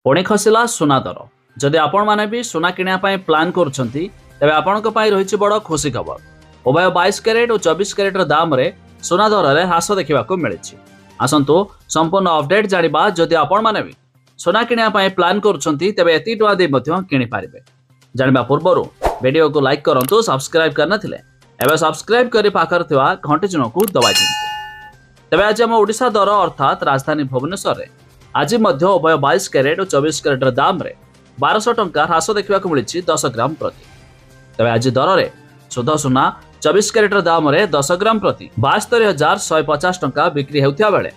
पुणी खसला सुना दर जदि आपण माने भी सुना किणा प्लान करुछंती तेबे आपणक पई रहिछि बड़ खुशी खबर। उभय 22 कैरेट और 24 कैरेट दाम रे सुना दर रे ह्रास देखा मिली। आसतु संपूर्ण अपडेट जानिबा। जदि आपण माने भी सुना किणा प्लान करुछंती तेबे एति टका दे मध्य किनि पारिबे। जानिबा पूर्वरु वीडियो को लाइक करंतु, सब्सक्राइब करना थिले एबे सब्सक्राइब करी पाखर थिवा घंटी चिन्ह को दबाइ दियंतु। तेबे आज हम ओडिशा दर अर्थात राजधानी भुवनेश्वर रे आज मध्य उभय 22 कैरेट और 24 कैरेट दाम रे 1200 टंका ह्रास देखा मिली 10 ग्राम प्रति। तेबे आज दर रे शुद्ध सुना 24 कैरेट दाम रे 10 ग्राम प्रति 72,150 टंका बिक्री हेउथिया बेले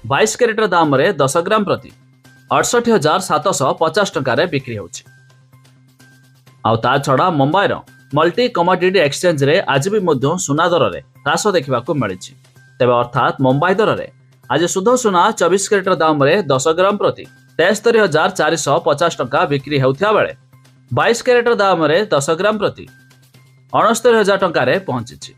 22 कैरेट दाम रे 10 ग्राम प्रति 68,750 टंका रे बिक्री होउछि। आउ ता छड़ा मुंबई रो मल्टी कमोडिटी एक्सचेंज रे आज भी मध्य सुना दर रे ह्रास देखा मिली। तेबे अर्थात मुंबई दर रे आज शुद्ध सुना 24 कैरेट दाम रे 10 ग्राम प्रति 73,450 टंका बिक्री हेउथिया बेले 22 कैरेट दाम रे 10 ग्राम प्रति 69,000 टंका रे पहुंची।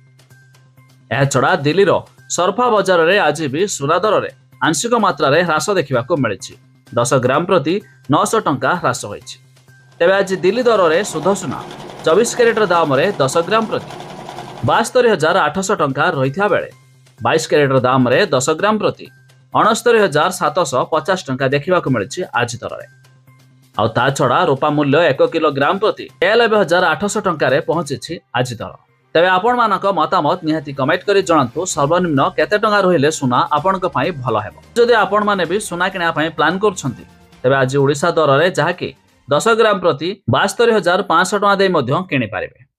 एहा छड़ा दिल्ली रो सरफा बाजार रे आज भी सुना दर रे आंशिक मात्रा रे ह्रास देखा मिली। 10 ग्राम प्रति 900 टंका ह्रास होइछि। तेबे आज दिल्ली दर रे शुद्ध सुना 24 कैरेट दाम रे 10 ग्राम प्रति 72,800 टंका रहिथिया बेले 22 कैरेट दाम रे 10 ग्राम प्रति 69,750 टंका देखा मिली आज दर रे। आउ ता छड़ा रूपा मूल्य 1 किलोग्राम प्रति 93,800 टंका रे पहुंची आज दर। तेबे आपण मानक मतामत निहाती कमेंट करी जणांतु सर्वनिम्न केते टंका रहिले सुना आपणक पई भलो हेबो। जदि आपण माने भी सुना किना पई प्लान करछंती तेबे आज ओडिशा दर रे जहा कि 10 ग्राम प्रति 72,500 टंका दे मध्य किनि पारिबे।